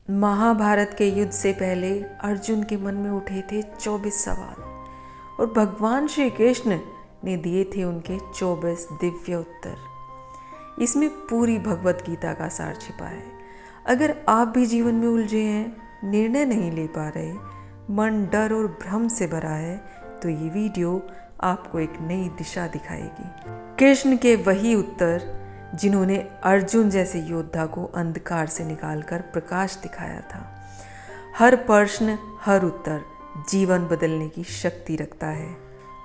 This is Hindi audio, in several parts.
महाभारत के युद्ध से पहले अर्जुन के मन में उठे थे 24 सवाल और भगवान श्री कृष्ण ने दिए थे उनके 24 दिव्य उत्तर। इसमें पूरी भगवत गीता का सार छिपा है। अगर आप भी जीवन में उलझे हैं, निर्णय नहीं ले पा रहे, मन डर और भ्रम से भरा है, तो ये वीडियो आपको एक नई दिशा दिखाएगी। कृष्ण के वही उत्तर जिन्होंने अर्जुन जैसे योद्धा को अंधकार से निकालकर प्रकाश दिखाया था। हर प्रश्न, हर उत्तर जीवन बदलने की शक्ति रखता है।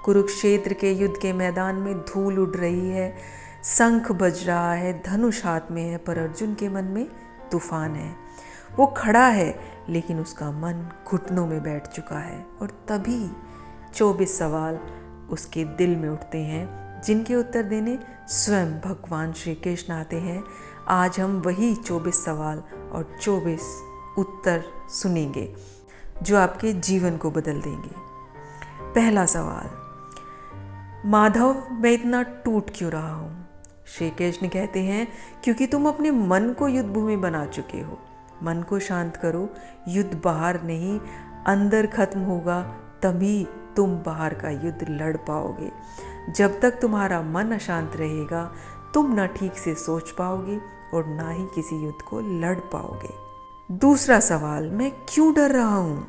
कुरुक्षेत्र के युद्ध के मैदान में धूल उड़ रही है, शंख बज रहा है, धनुष हाथ में है, पर अर्जुन के मन में तूफान है। वो खड़ा है लेकिन उसका मन घुटनों में बैठ चुका है। और तभी 24 सवाल उसके दिल में उठते हैं, जिनके उत्तर देने स्वयं भगवान श्री कृष्ण आते हैं। आज हम वही 24 सवाल और 24 उत्तर सुनेंगे जो आपके जीवन को बदल देंगे। पहला सवाल, माधव मैं इतना टूट क्यों रहा हूँ? श्री कृष्ण कहते हैं, क्योंकि तुम अपने मन को युद्ध भूमि बना चुके हो। मन को शांत करो, युद्ध बाहर नहीं अंदर खत्म होगा, तभी तुम बाहर का युद्ध लड़ पाओगे। जब तक तुम्हारा मन अशांत रहेगा, तुम ना ठीक से सोच पाओगे और ना ही किसी युद्ध को लड़ पाओगे। दूसरा सवाल, मैं क्यों डर रहा हूँ?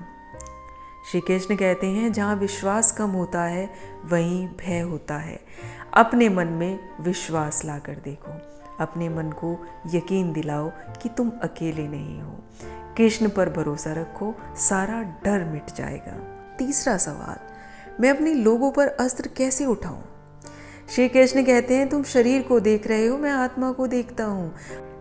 श्री कृष्ण कहते हैं, जहाँ विश्वास कम होता है वहीं भय होता है। अपने मन में विश्वास लाकर देखो, अपने मन को यकीन दिलाओ कि तुम अकेले नहीं हो। कृष्ण पर भरोसा रखो, सारा डर मिट जाएगा। तीसरा सवाल, मैं अपने लोगों पर अस्त्र कैसे उठाऊं? श्री कृष्ण कहते हैं, तुम शरीर को देख रहे हो, मैं आत्मा को देखता हूँ।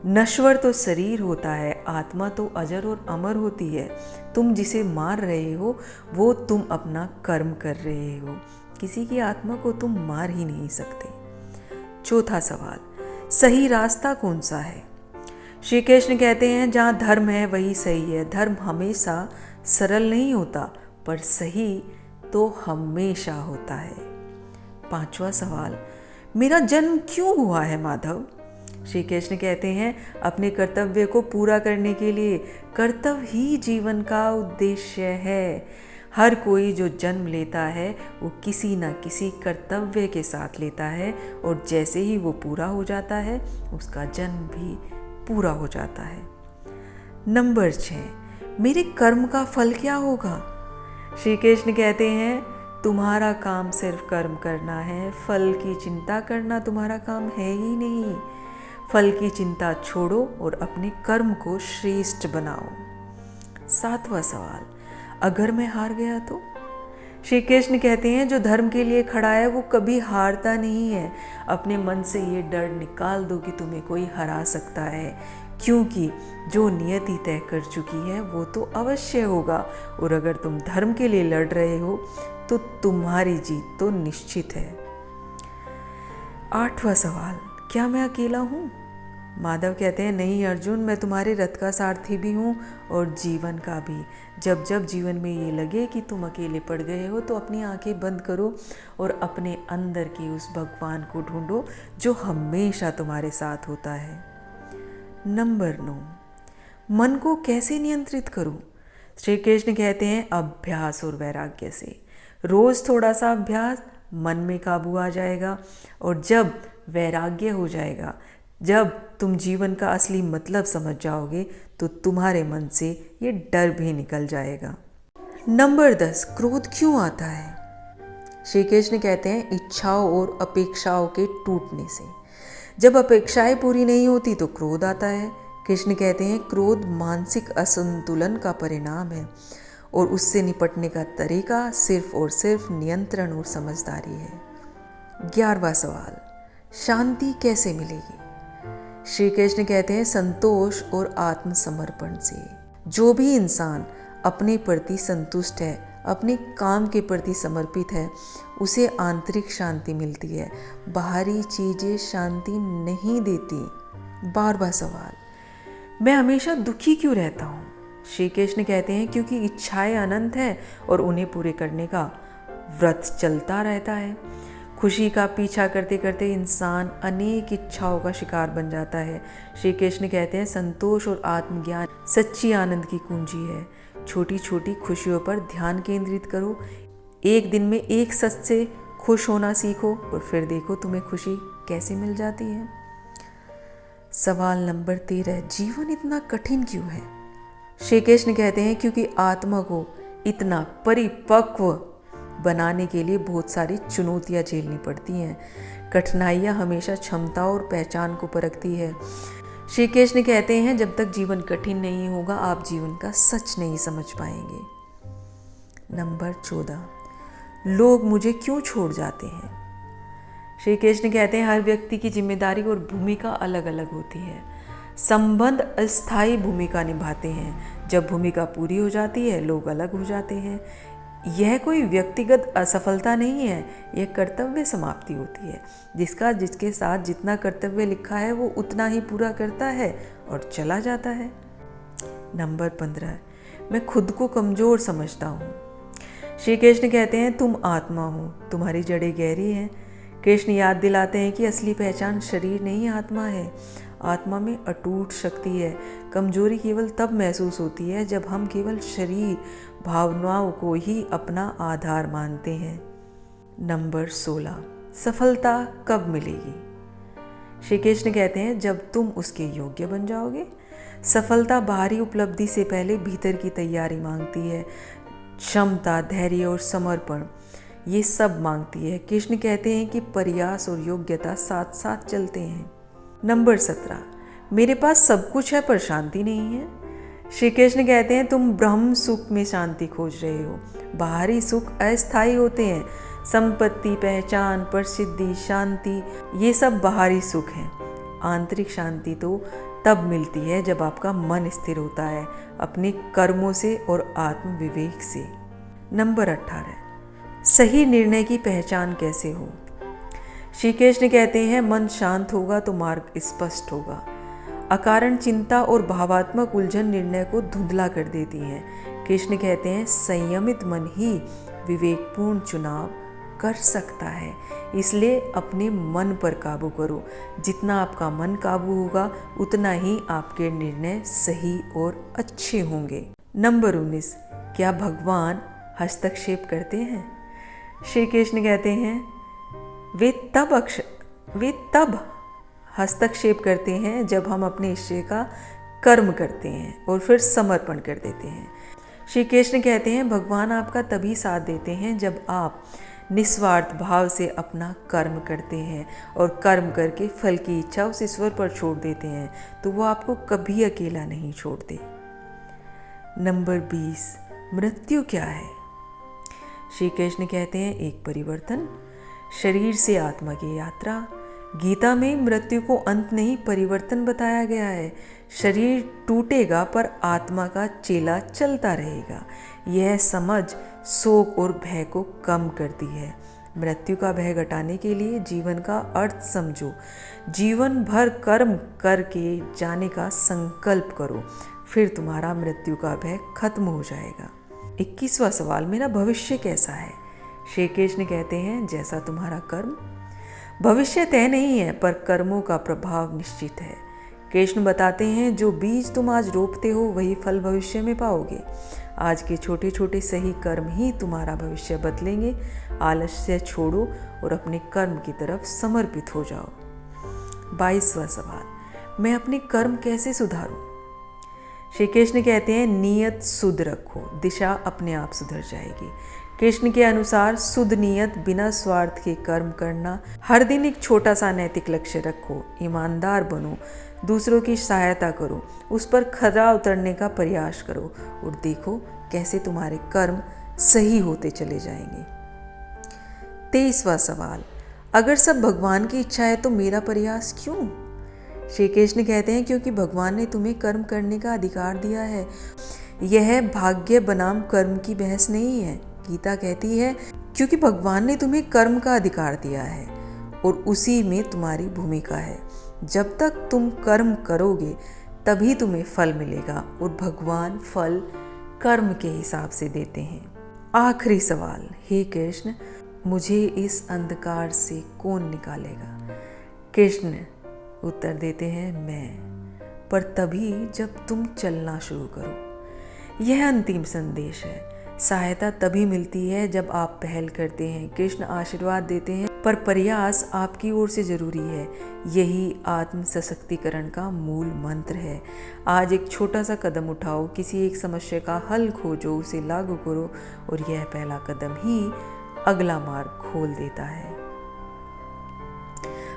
नश्वर तो शरीर होता है, आत्मा तो अजर और अमर होती है। तुम जिसे मार रहे हो वो तुम अपना कर्म कर रहे हो। किसी की आत्मा को तुम मार ही नहीं सकते। चौथा सवाल, सही रास्ता कौन सा है? श्री कृष्ण कहते हैं, जहाँ धर्म है वही सही है। धर्म हमेशा सरल नहीं होता, पर सही तो हमेशा होता है। पांचवा सवाल, मेरा जन्म क्यों हुआ है माधव? श्री कृष्ण कहते हैं, अपने कर्तव्य को पूरा करने के लिए। कर्तव्य ही जीवन का उद्देश्य है। हर कोई जो जन्म लेता है वो किसी न किसी कर्तव्य के साथ लेता है, और जैसे ही वो पूरा हो जाता है उसका जन्म भी पूरा हो जाता है। नंबर 6, मेरे कर्म का फल क्या होगा? श्री कृष्ण कहते हैं, तुम्हारा काम सिर्फ कर्म करना है, फल की चिंता करना तुम्हारा काम है ही नहीं। फल की चिंता छोड़ो और अपने कर्म को श्रेष्ठ बनाओ। सातवां सवाल, अगर मैं हार गया तो? श्री कृष्ण कहते हैं, जो धर्म के लिए खड़ा है वो कभी हारता नहीं है। अपने मन से ये डर निकाल दो कि तुम्हें कोई हरा सकता है, क्योंकि जो नियति तय कर चुकी है वो तो अवश्य होगा। और अगर तुम धर्म के लिए लड़ रहे हो तो तुम्हारी जीत तो निश्चित है। आठवां सवाल, क्या मैं अकेला हूँ? माधव कहते हैं, नहीं अर्जुन, मैं तुम्हारे रथ का सारथी भी हूँ और जीवन का भी। जब जब जीवन में ये लगे कि तुम अकेले पड़ गए हो तो अपनी आंखें बंद करो और अपने अंदर के उस भगवान को ढूंढो जो हमेशा तुम्हारे साथ होता है। नंबर 9, मन को कैसे नियंत्रित करूं? श्री कृष्ण कहते हैं, अभ्यास और वैराग्य से। रोज थोड़ा सा अभ्यास, मन में काबू आ जाएगा, और जब वैराग्य हो जाएगा, जब तुम जीवन का असली मतलब समझ जाओगे, तो तुम्हारे मन से ये डर भी निकल जाएगा। नंबर 10, क्रोध क्यों आता है? श्री कृष्ण कहते हैं, इच्छाओं और अपेक्षाओं के टूटने से। जब अपेक्षाएं पूरी नहीं होती तो क्रोध आता है। कृष्ण कहते हैं, क्रोध मानसिक असंतुलन का परिणाम है और उससे निपटने का तरीका सिर्फ और सिर्फ नियंत्रण और समझदारी है। 11वां सवाल, शांति कैसे मिलेगी? श्री कृष्ण कहते हैं, संतोष और आत्मसमर्पण से। जो भी इंसान अपने प्रति संतुष्ट है, अपने काम के प्रति समर्पित है, उसे आंतरिक शांति मिलती है। बाहरी चीजें शांति नहीं देती। 12वां सवाल, मैं हमेशा दुखी क्यों रहता हूँ? श्री कृष्ण कहते हैं, क्योंकि इच्छाएं अनंत हैं और उन्हें पूरे करने का व्रत चलता रहता है। खुशी का पीछा करते करते इंसान अनेक इच्छाओं का शिकार बन जाता है। श्री कृष्ण कहते हैं संतोष और आत्मज्ञान सच्ची आनंद की कुंजी है। छोटी छोटी खुशियों पर ध्यान केंद्रित करो। एक दिन में एक सच से खुश होना सीखो और फिर देखो तुम्हें खुशी कैसे मिल जाती है। सवाल नंबर 13, जीवन इतना कठिन क्यों है? श्री कृष्ण कहते हैं क्योंकि आत्मा को इतना परिपक्व बनाने के लिए बहुत सारी चुनौतियां झेलनी पड़ती हैं। कठिनाइयां हमेशा क्षमता और पहचान को परखती है। श्री कृष्ण कहते हैं जब तक जीवन कठिन नहीं होगा आप जीवन का सच नहीं समझ पाएंगे। नंबर 14, लोग मुझे क्यों छोड़ जाते हैं? श्री कृष्ण कहते हैं हर व्यक्ति की जिम्मेदारी और भूमिका अलग अलग होती है। संबंध अस्थायी भूमिका निभाते हैं। जब भूमिका पूरी हो जाती है लोग अलग हो जाते हैं। यह कोई व्यक्तिगत असफलता नहीं है, यह कर्तव्य समाप्ति होती है। जिसका जिसके साथ जितना कर्तव्य लिखा है वो उतना ही पूरा करता है और चला जाता है। नंबर 15, मैं खुद को कमज़ोर समझता हूँ। श्री कृष्ण कहते हैं तुम आत्मा हो, तुम्हारी जड़ें गहरी हैं। कृष्ण याद दिलाते हैं कि असली पहचान शरीर नहीं आत्मा है। आत्मा में अटूट शक्ति है। कमजोरी केवल तब महसूस होती है जब हम केवल शरीर भावनाओं को ही अपना आधार मानते हैं। नंबर 16, सफलता कब मिलेगी? श्री कृष्ण कहते हैं जब तुम उसके योग्य बन जाओगे। सफलता बाहरी उपलब्धि से पहले भीतर की तैयारी मांगती है। क्षमता, धैर्य और समर्पण ये सब मांगती है। कृष्ण कहते हैं कि प्रयास और योग्यता साथ साथ चलते हैं। नंबर 17, मेरे पास सब कुछ है पर शांति नहीं है। श्री कृष्ण कहते हैं तुम ब्रह्म सुख में शांति खोज रहे हो। बाहरी सुख अस्थायी होते हैं। संपत्ति, पहचान, प्रसिद्धि, शांति ये सब बाहरी सुख हैं। आंतरिक शांति तो तब मिलती है जब आपका मन स्थिर होता है अपने कर्मों से और आत्म विवेक से। नंबर 18, सही निर्णय की पहचान कैसे हो? श्री कृष्ण कहते हैं मन शांत होगा तो मार्ग स्पष्ट होगा। अकारण चिंता और भावात्मक उलझन निर्णय को धुंधला कर देती हैं। कृष्ण कहते हैं संयमित मन ही विवेकपूर्ण चुनाव कर सकता है। इसलिए अपने मन पर काबू करो। जितना आपका मन काबू होगा उतना ही आपके निर्णय सही और अच्छे होंगे। नंबर 19, क्या भगवान हस्तक्षेप करते हैं? श्री कृष्ण कहते हैं वे तब हस्तक्षेप करते हैं जब हम अपने इच्छा का कर्म करते हैं और फिर समर्पण कर देते हैं। श्री कृष्ण कहते हैं भगवान आपका तभी साथ देते हैं जब आप निस्वार्थ भाव से अपना कर्म करते हैं और कर्म करके फल की इच्छा उस ईश्वर पर छोड़ देते हैं तो वो आपको कभी अकेला नहीं छोड़ते। नंबर 20, मृत्यु क्या है? श्री कृष्ण कहते हैं एक परिवर्तन, शरीर से आत्मा की यात्रा। गीता में मृत्यु को अंत नहीं परिवर्तन बताया गया है। शरीर टूटेगा पर आत्मा का चेला चलता रहेगा। यह समझ शोक और भय को कम करती है। मृत्यु का भय घटाने के लिए जीवन का अर्थ समझो। जीवन भर कर्म करके जाने का संकल्प करो, फिर तुम्हारा मृत्यु का भय खत्म हो जाएगा। 21वां सवाल, मेरा भविष्य कैसा है? श्री कृष्ण कहते हैं जैसा तुम्हारा कर्म। भविष्य तय नहीं है पर कर्मों का प्रभाव निश्चित है। कृष्ण बताते हैं जो बीज तुम आज रोपते हो वही फल भविष्य में पाओगे। आज के छोटे छोटे सही कर्म ही तुम्हारा भविष्य बदलेंगे। आलस्य छोड़ो और अपने कर्म की तरफ समर्पित हो जाओ। 22वां सवाल, मैं अपने कर्म कैसे सुधारूं? श्री कृष्ण कहते हैं नियत शुद्ध रखो, दिशा अपने आप सुधर जाएगी। कृष्ण के अनुसार शुद्ध नियत बिना स्वार्थ के कर्म करना। हर दिन एक छोटा सा नैतिक लक्ष्य रखो, ईमानदार बनो, दूसरों की सहायता करो, उस पर खरा उतरने का प्रयास करो और देखो कैसे तुम्हारे कर्म सही होते चले जाएंगे। 23वां सवाल, अगर सब भगवान की इच्छा है तो मेरा प्रयास क्यों? श्री कृष्ण कहते हैं क्योंकि भगवान ने तुम्हें कर्म करने का अधिकार दिया है। यह भाग्य बनाम कर्म की बहस नहीं है। गीता कहती है क्योंकि भगवान ने तुम्हें कर्म का अधिकार दिया है और उसी में तुम्हारी भूमिका है। जब तक तुम कर्म करोगे तभी तुम्हें फल मिलेगा और भगवान फल कर्म के हिसाब से देते हैं। आखिरी सवाल, हे कृष्ण मुझे इस अंधकार से कौन निकालेगा? कृष्ण उत्तर देते हैं, मैं, पर तभी जब तुम चलना शुरू करो। यह अंतिम संदेश है। सहायता तभी मिलती है जब आप पहल करते हैं। कृष्ण आशीर्वाद देते हैं, पर प्रयास आपकी ओर से जरूरी है। यही आत्म सशक्तिकरण का मूल मंत्र है। आज एक छोटा सा कदम उठाओ, किसी एक समस्या का हल खोजो, उसे लागू करो, और यह पहला कदम ही अगला मार्ग खोल देता है।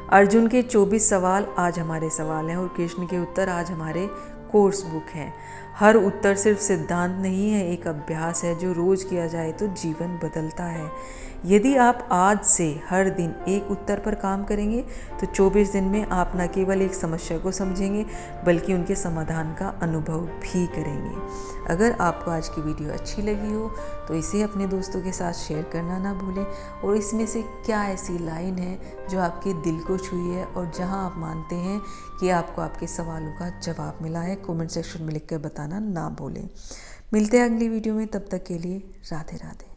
अर्जुन के 24 सवाल आज हमारे सवाल हैं, और कृष्ण के उत्तर आज हमारे कोर्स बुक हैं। हर उत्तर सिर्फ सिद्धांत नहीं है, एक अभ्यास है जो रोज किया जाए तो जीवन बदलता है। यदि आप आज से हर दिन एक उत्तर पर काम करेंगे तो 24 दिन में आप न केवल एक समस्या को समझेंगे बल्कि उनके समाधान का अनुभव भी करेंगे। अगर आपको आज की वीडियो अच्छी लगी हो तो इसे अपने दोस्तों के साथ शेयर करना ना भूलें, और इसमें से क्या ऐसी लाइन है जो आपके दिल को छुई है और जहां आप मानते हैं कि आपको आपके सवालों का जवाब मिला है, कमेंट सेक्शन में लिखकर बताना ना भूलें। मिलते हैं अगली वीडियो में, तब तक के लिए राधे राधे।